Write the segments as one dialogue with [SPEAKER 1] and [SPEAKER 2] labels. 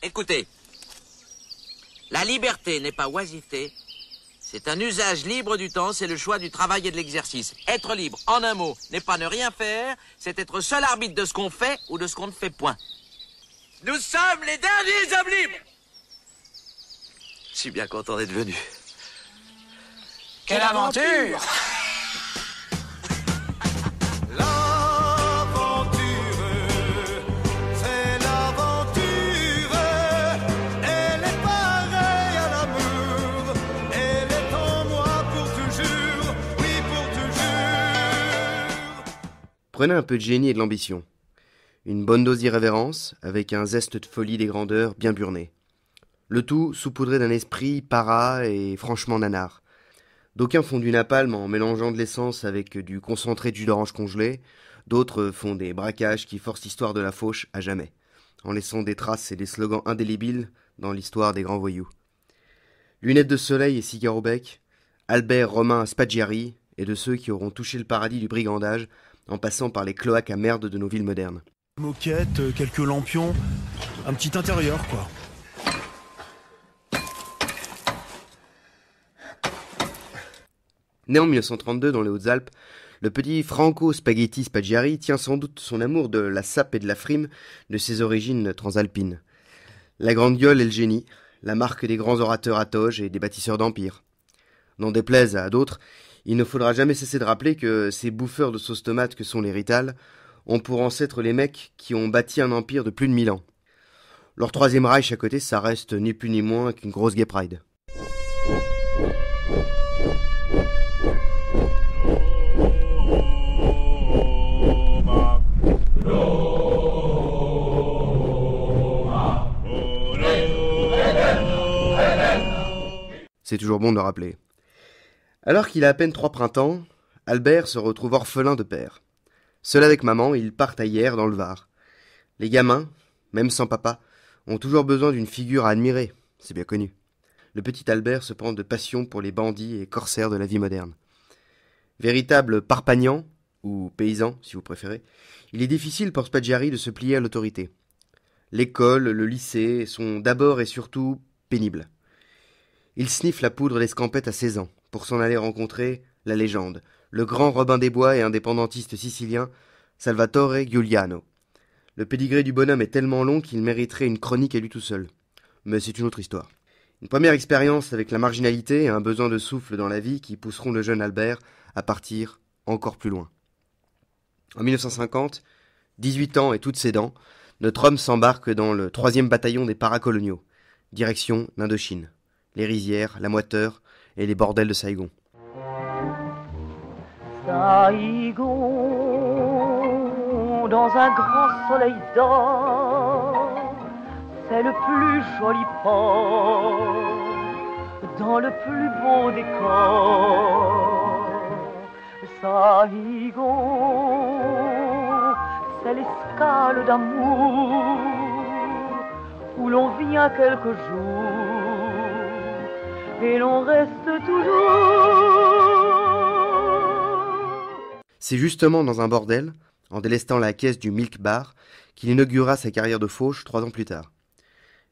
[SPEAKER 1] Écoutez, la liberté n'est pas oisiveté, c'est un usage libre du temps, c'est le choix du travail et de l'exercice. Être libre, en un mot, n'est pas ne rien faire, c'est être seul arbitre de ce qu'on fait ou de ce qu'on ne fait point. Nous sommes les derniers hommes libres.
[SPEAKER 2] Je suis bien content d'être venu.
[SPEAKER 3] Quelle aventure!
[SPEAKER 4] Prenez un peu de génie et de l'ambition. Une bonne dose d'irrévérence, avec un zeste de folie des grandeurs bien burné. Le tout saupoudré d'un esprit para et franchement nanar. D'aucuns font du napalm en mélangeant de l'essence avec du concentré de jus d'orange congelé, d'autres font des braquages qui forcent l'histoire de la fauche à jamais, en laissant des traces et des slogans indélébiles dans l'histoire des grands voyous. Lunettes de soleil et cigare au bec, Albert Romain Spaggiari est de ceux qui auront touché le paradis du brigandage en passant par les cloaques à merde de nos villes modernes.
[SPEAKER 5] Moquette, quelques lampions, un petit intérieur quoi.
[SPEAKER 4] Né en 1932 dans les Hautes-Alpes, le petit Franco Spaghetti Spaggiari tient sans doute son amour de la sape et de la frime de ses origines transalpines. La grande gueule et le génie, la marque des grands orateurs à toge et des bâtisseurs d'empire. N'en déplaise à d'autres, il ne faudra jamais cesser de rappeler que ces bouffeurs de sauce tomate que sont les Rital ont pour ancêtres les mecs qui ont bâti un empire de plus de 1000 ans. Leur troisième Reich à côté, ça reste ni plus ni moins qu'une grosse gay pride. C'est toujours bon de le rappeler. Alors qu'il a à peine 3 printemps, Albert se retrouve orphelin de père. Seul avec maman, ils partent à Hyères dans le Var. Les gamins, même sans papa, ont toujours besoin d'une figure à admirer, c'est bien connu. Le petit Albert se prend de passion pour les bandits et corsaires de la vie moderne. Véritable parpagnant, ou paysan si vous préférez, il est difficile pour Spaggiari de se plier à l'autorité. L'école, le lycée sont d'abord et surtout pénibles. Il sniffe la poudre d'escampette à 16 ans, pour s'en aller rencontrer la légende, le grand Robin des Bois et indépendantiste sicilien Salvatore Giuliano. Le pédigré du bonhomme est tellement long qu'il mériterait une chronique à lui tout seul. Mais c'est une autre histoire. Une première expérience avec la marginalité et un besoin de souffle dans la vie qui pousseront le jeune Albert à partir encore plus loin. En 1950, 18 ans et toutes ses dents, notre homme s'embarque dans le 3e bataillon des paracoloniaux, direction l'Indochine, les rizières, la moiteur et les bordels de Saigon.
[SPEAKER 6] Saigon, dans un grand soleil d'or, c'est le plus joli port, dans le plus beau décor. Saigon, c'est l'escale d'amour, où l'on vient quelques jours, et l'on reste toujours.
[SPEAKER 4] C'est justement dans un bordel, en délestant la caisse du Milk Bar, qu'il inaugura sa carrière de fauche 3 ans plus tard.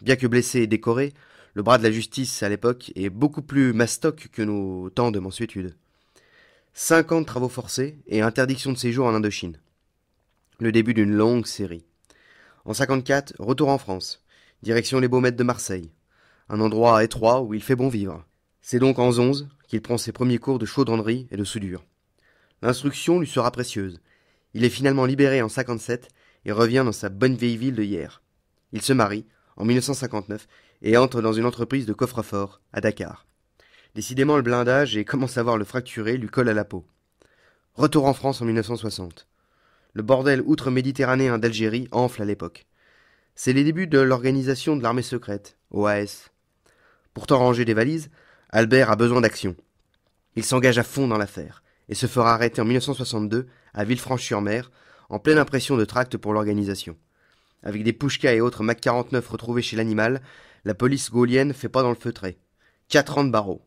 [SPEAKER 4] Bien que blessé et décoré, le bras de la justice à l'époque est beaucoup plus mastoc que nos temps de mansuétude. 5 ans de travaux forcés et interdiction de séjour en Indochine. Le début d'une longue série. En 54, retour en France, direction les Baumettes de Marseille, un endroit étroit où il fait bon vivre. C'est donc en 11 qu'il prend ses premiers cours de chaudronnerie et de soudure. L'instruction lui sera précieuse. Il est finalement libéré en 57 et revient dans sa bonne vieille ville de Hyères. Il se marie en 1959 et entre dans une entreprise de coffre-fort à Dakar. Décidément, le blindage et comment savoir le fracturer lui colle à la peau. Retour en France en 1960. Le bordel outre-méditerranéen d'Algérie enfle à l'époque. C'est les débuts de l'organisation de l'armée secrète, OAS. Pourtant rangé des valises, Albert a besoin d'action. Il s'engage à fond dans l'affaire et se fera arrêter en 1962 à Villefranche-sur-Mer, en pleine impression de tracts pour l'organisation. Avec des Pushka et autres Mac 49 retrouvés chez l'animal, la police gaulienne fait pas dans le feutré. 4 ans de barreau.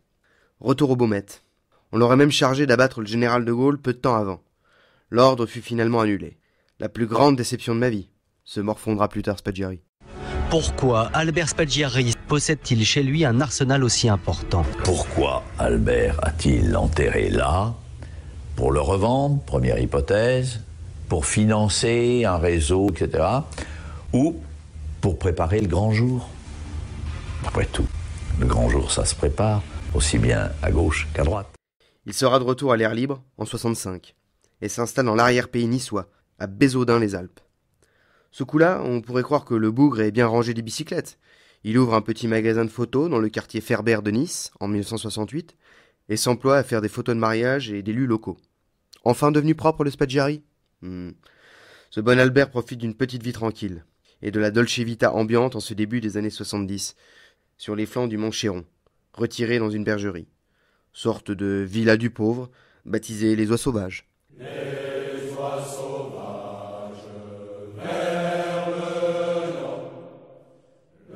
[SPEAKER 4] Retour aux Baumettes. On l'aurait même chargé d'abattre le général de Gaulle peu de temps avant. L'ordre fut finalement annulé. La plus grande déception de ma vie, se morfondra plus tard Spaggiari.
[SPEAKER 3] Pourquoi Albert Spaggiari possède-t-il chez lui un arsenal aussi important?
[SPEAKER 7] Pourquoi Albert a-t-il enterré là? Pour le revendre, première hypothèse, pour financer un réseau, etc. Ou pour préparer le grand jour. Après tout, le grand jour, ça se prépare, aussi bien à gauche qu'à droite.
[SPEAKER 4] Il sera de retour à l'air libre en 65 et s'installe dans l'arrière-pays niçois, à Bézaudun-les-Alpes. Ce coup-là, on pourrait croire que le bougre est bien rangé des bicyclettes. Il ouvre un petit magasin de photos dans le quartier Ferber de Nice en 1968 et s'emploie à faire des photos de mariage et d'élus locaux. Enfin devenu propre le Spaggiari? Ce bon Albert profite d'une petite vie tranquille et de la Dolce Vita ambiante en ce début des années 70, sur les flancs du Mont Chéron, retiré dans une bergerie. Sorte de villa du pauvre, baptisée les Oies Sauvages.
[SPEAKER 8] Les oies sauvages vers le nord,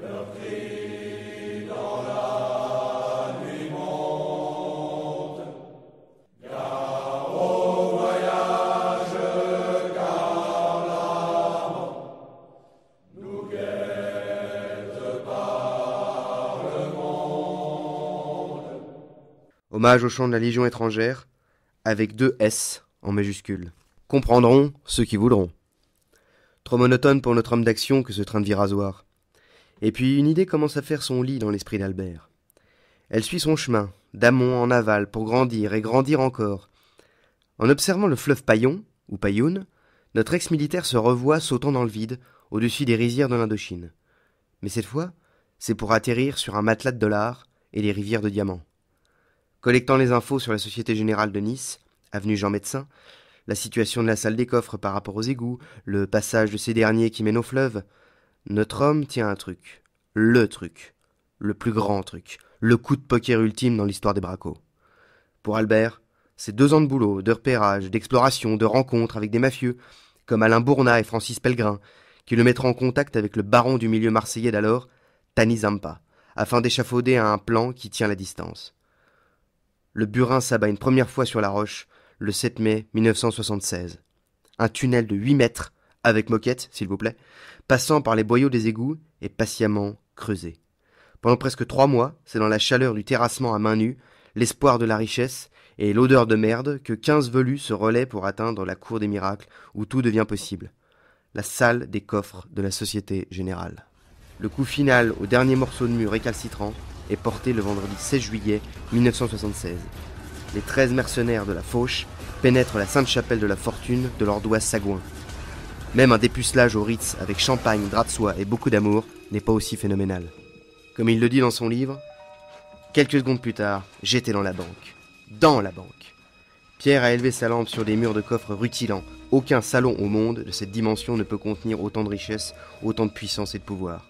[SPEAKER 8] leur cri dans la nuit monte. Gare au voyage, gare l'amant, nous guette par le monde.
[SPEAKER 4] Hommage au chant de la Légion étrangère, avec 2 S en majuscule. Comprendront ceux qui voudront. Trop monotone pour notre homme d'action que ce train de vie rasoir. Et puis une idée commence à faire son lit dans l'esprit d'Albert. Elle suit son chemin, d'amont en aval, pour grandir et grandir encore. En observant le fleuve Paillon, ou Payoun, notre ex-militaire se revoit sautant dans le vide, au-dessus des rizières de l'Indochine. Mais cette fois, c'est pour atterrir sur un matelas de dollars et des rivières de diamants. Collectant les infos sur la Société Générale de Nice, avenue Jean Médecin, la situation de la salle des coffres par rapport aux égouts, le passage de ces derniers qui mène au fleuve, notre homme tient un truc, le plus grand truc, le coup de poker ultime dans l'histoire des bracos. Pour Albert, c'est 2 ans de boulot, de repérage, d'exploration, de rencontres avec des mafieux, comme Alain Bournat et Francis Pellegrin, qui le mettront en contact avec le baron du milieu marseillais d'alors, Tani Zampa, afin d'échafauder un plan qui tient la distance. Le burin s'abat une première fois sur la roche, le 7 mai 1976. Un tunnel de 8 mètres, avec moquette, s'il vous plaît, passant par les boyaux des égouts et patiemment creusé. Pendant presque 3 mois, c'est dans la chaleur du terrassement à main nue, l'espoir de la richesse et l'odeur de merde que 15 velus se relaient pour atteindre la cour des miracles où tout devient possible. La salle des coffres de la Société Générale. Le coup final au dernier morceau de mur récalcitrant est porté le vendredi 16 juillet 1976. Les 13 mercenaires de la Fauche pénètrent la Sainte-Chapelle de la Fortune de leurs doigts sagouins. Même un dépucelage au Ritz avec champagne, drap de soie et beaucoup d'amour n'est pas aussi phénoménal. Comme il le dit dans son livre, quelques secondes plus tard, j'étais dans la banque. Dans la banque. Pierre a élevé sa lampe sur des murs de coffres rutilants. Aucun salon au monde de cette dimension ne peut contenir autant de richesse, autant de puissance et de pouvoir.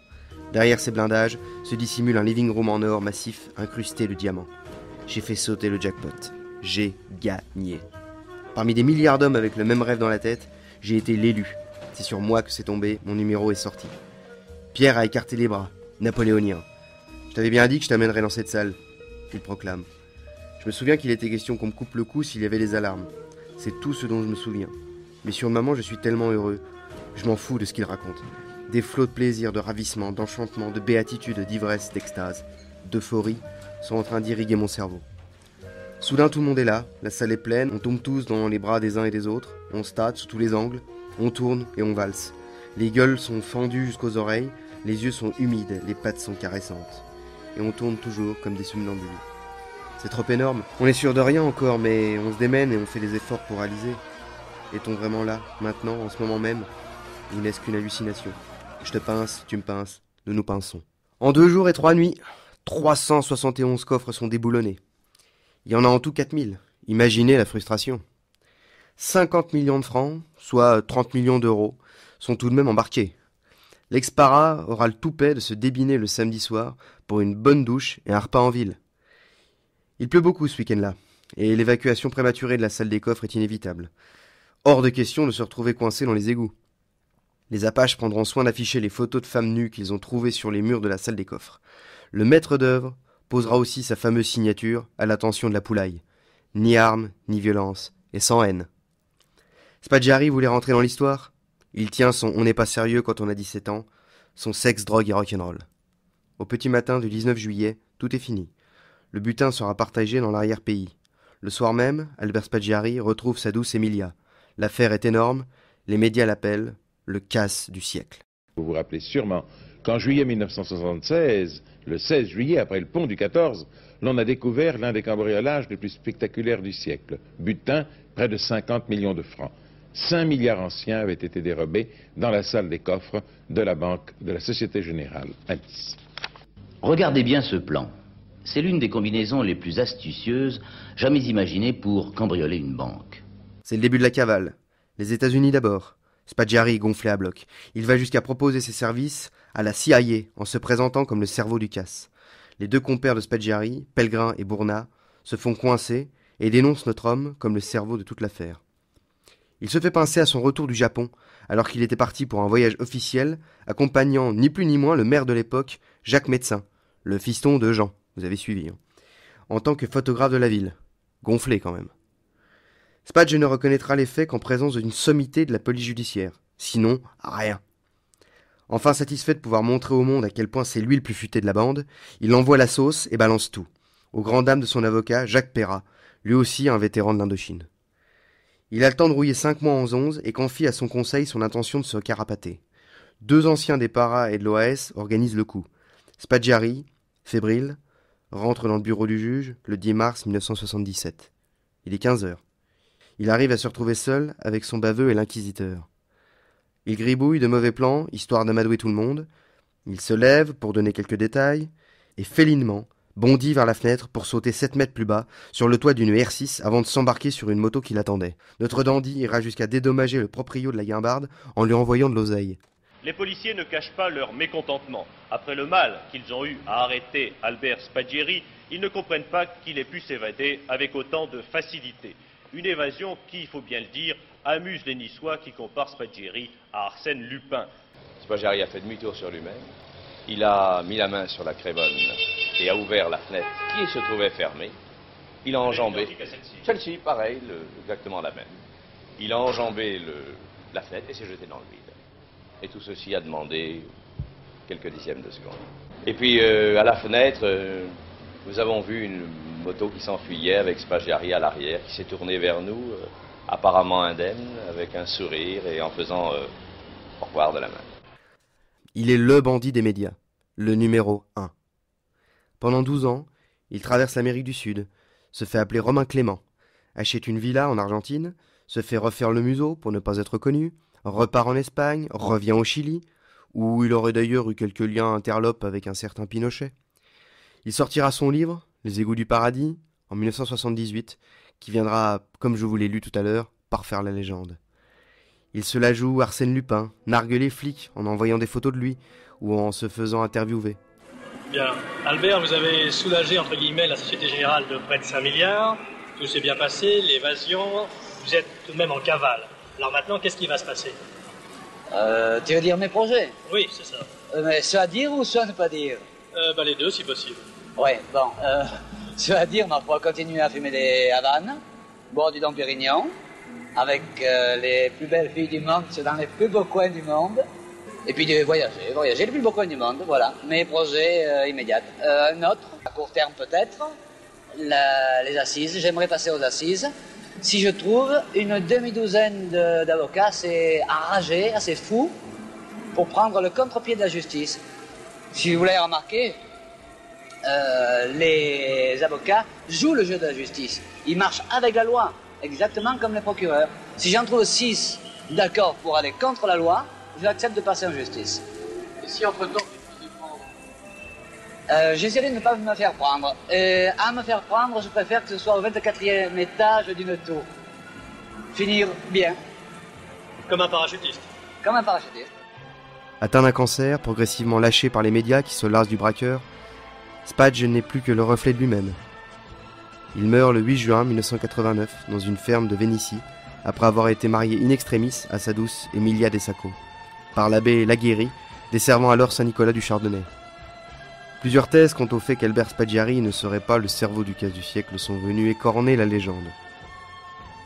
[SPEAKER 4] Derrière ces blindages se dissimule un living room en or massif incrusté de diamants. J'ai fait sauter le jackpot. J'ai gagné. Parmi des milliards d'hommes avec le même rêve dans la tête, j'ai été l'élu. C'est sur moi que c'est tombé, mon numéro est sorti. Pierre a écarté les bras, napoléonien. Je t'avais bien dit que je t'amènerais dans cette salle, il proclame. Je me souviens qu'il était question qu'on me coupe le cou s'il y avait des alarmes. C'est tout ce dont je me souviens. Mais sur le moment, je suis tellement heureux. Je m'en fous de ce qu'il raconte. Des flots de plaisir, de ravissement, d'enchantement, de béatitude, d'ivresse, d'extase, d'euphorie sont en train d'irriguer mon cerveau. Soudain, tout le monde est là, la salle est pleine, on tombe tous dans les bras des uns et des autres, on se tâte sous tous les angles, on tourne et on valse. Les gueules sont fendues jusqu'aux oreilles, les yeux sont humides, les pattes sont caressantes. Et on tourne toujours comme des somnambules. C'est trop énorme, on est sûr de rien encore, mais on se démène et on fait des efforts pour réaliser. Est-on vraiment là, maintenant, en ce moment même? Ou n'est-ce qu'une hallucination? Je te pince, tu me pinces, nous nous pinçons. En 2 jours et 3 nuits, 371 coffres sont déboulonnés. Il y en a en tout 4000. Imaginez la frustration. 50 millions de francs, soit 30 millions d'euros, sont tout de même embarqués. L'ex-para aura le toupet de se débiner le samedi soir pour une bonne douche et un repas en ville. Il pleut beaucoup ce week-end-là, et l'évacuation prématurée de la salle des coffres est inévitable. Hors de question de se retrouver coincé dans les égouts. Les Apaches prendront soin d'afficher les photos de femmes nues qu'ils ont trouvées sur les murs de la salle des coffres. Le maître d'œuvre posera aussi sa fameuse signature à l'attention de la poulaille. Ni armes, ni violence, et sans haine. Spaggiari voulait rentrer dans l'histoire. Il tient son « on n'est pas sérieux quand on a 17 ans », sont sexe, drogue et rock'n'roll. Au petit matin du 19 juillet, tout est fini. Le butin sera partagé dans l'arrière-pays. Le soir même, Albert Spaggiari retrouve sa douce Emilia. L'affaire est énorme, les médias l'appellent le casse du siècle.
[SPEAKER 9] Vous vous rappelez sûrement qu'en juillet 1976, le 16 juillet, après le pont du 14, l'on a découvert l'un des cambriolages les plus spectaculaires du siècle. Butin, près de 50 millions de francs. 5 milliards anciens avaient été dérobés dans la salle des coffres de la banque de la Société Générale à Nice.
[SPEAKER 10] Regardez bien ce plan. C'est l'une des combinaisons les plus astucieuses jamais imaginées pour cambrioler une banque.
[SPEAKER 4] C'est le début de la cavale. Les États-Unis d'abord. Spaggiari gonflé à bloc. Il va jusqu'à proposer ses services à la CIA en se présentant comme le cerveau du casse. Les deux compères de Spaggiari, Pellegrin et Bournat, se font coincer et dénoncent notre homme comme le cerveau de toute l'affaire. Il se fait pincer à son retour du Japon, alors qu'il était parti pour un voyage officiel, accompagnant ni plus ni moins le maire de l'époque, Jacques Médecin, le fiston de Jean, vous avez suivi, en tant que photographe de la ville. Gonflé quand même. Spagge ne reconnaîtra les faits qu'en présence d'une sommité de la police judiciaire. Sinon, rien. Enfin satisfait de pouvoir montrer au monde à quel point c'est lui le plus futé de la bande, il envoie la sauce et balance tout. Aux grandes dames de son avocat, Jacques Perrat, lui aussi un vétéran de l'Indochine. Il a le temps de rouiller 5 mois en 11 et confie à son conseil son intention de se carapater. 2 anciens des Paras et de l'OAS organisent le coup. Spaggiari, fébrile, rentre dans le bureau du juge le 10 mars 1977. Il est 15 heures. Il arrive à se retrouver seul avec son baveux et l'inquisiteur. Il gribouille de mauvais plans, histoire d'amadouer tout le monde. Il se lève pour donner quelques détails, et félinement bondit vers la fenêtre pour sauter 7 mètres plus bas, sur le toit d'une R6, avant de s'embarquer sur une moto qui l'attendait. Notre dandy ira jusqu'à dédommager le proprio de la guimbarde en lui envoyant de l'oseille.
[SPEAKER 11] Les policiers ne cachent pas leur mécontentement. Après le mal qu'ils ont eu à arrêter Albert Spaggiari, ils ne comprennent pas qu'il ait pu s'évader avec autant de facilité. Une évasion qui, il faut bien le dire, amuse les Niçois qui comparent Spaggiari à Arsène Lupin.
[SPEAKER 12] Spaggiari a fait demi-tour sur lui-même. Il a mis la main sur la crévonne et a ouvert la fenêtre qui se trouvait fermée. Il a enjambé... Celle-ci, pareil, exactement la même. Il a enjambé la fenêtre et s'est jeté dans le vide. Et tout ceci a demandé quelques dixièmes de seconde. Et puis, à la fenêtre, nous avons vu une moto qui s'enfuyait avec Spaggiari à l'arrière, qui s'est tournée vers nous, apparemment indemne, avec un sourire et en faisant au revoir de la main.
[SPEAKER 4] Il est le bandit des médias, le numéro 1. Pendant 12 ans, il traverse l'Amérique du Sud, se fait appeler Romain Clément, achète une villa en Argentine, se fait refaire le museau pour ne pas être connu, repart en Espagne, revient au Chili, où il aurait d'ailleurs eu quelques liens interlopes avec un certain Pinochet. Il sortira son livre, Les égouts du paradis, en 1978, qui viendra, comme je vous l'ai lu tout à l'heure, parfaire la légende. Il se la joue Arsène Lupin, nargue les flics en envoyant des photos de lui ou en se faisant interviewer.
[SPEAKER 13] Bien. Albert, vous avez soulagé, entre guillemets, la Société Générale de près de 5 milliards. Tout s'est bien passé, l'évasion. Vous êtes tout de même en cavale. Alors maintenant, qu'est-ce qui va se passer?
[SPEAKER 14] Tu veux dire mes projets?
[SPEAKER 13] Oui, c'est ça.
[SPEAKER 14] Mais soit dire ou soit ne pas dire?
[SPEAKER 13] Les deux, si possible.
[SPEAKER 14] Ouais, bon. Soit dire, on pourra continuer à fumer des Havanes, boire du Dom Pérignon, avec les plus belles filles du monde, dans les plus beaux coins du monde. Et puis de voyager les plus beaux coins du monde, voilà. Mes projets immédiats. Un autre, à court terme peut-être, les assises. J'aimerais passer aux assises. Si je trouve une demi-douzaine d'avocats assez enragés, assez fous, pour prendre le contre-pied de la justice. Si vous voulez remarquer, les avocats jouent le jeu de la justice. Ils marchent avec la loi, exactement comme les procureurs. Si j'en trouve 6 d'accord pour aller contre la loi, j'accepte de passer en justice.
[SPEAKER 13] Et si entre-temps,
[SPEAKER 14] j'essaierai de ne pas me faire prendre. À me faire prendre, je préfère que ce soit au 24e étage d'une tour. Finir bien.
[SPEAKER 13] Comme un parachutiste.
[SPEAKER 14] Comme un parachutiste.
[SPEAKER 4] Atteint d'un cancer, progressivement lâché par les médias qui se lassent du braqueur, Spagge n'est plus que le reflet de lui-même. Il meurt le 8 juin 1989 dans une ferme de Vénitie, après avoir été marié in extremis à sa douce Emilia De Sacco, par l'abbé Laguéry, desservant alors Saint-Nicolas du Chardonnay. Plusieurs thèses quant au fait qu'Albert Spaggiari ne serait pas le cerveau du casse du siècle sont venues écorner la légende.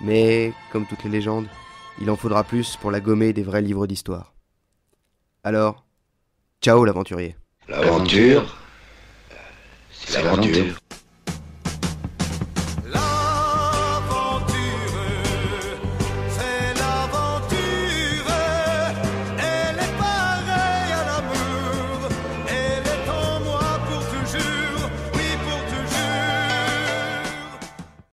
[SPEAKER 4] Mais, comme toutes les légendes, il en faudra plus pour la gommer des vrais livres d'histoire. Alors, Ciao l'aventurier.
[SPEAKER 15] L'aventure, c'est l'aventure.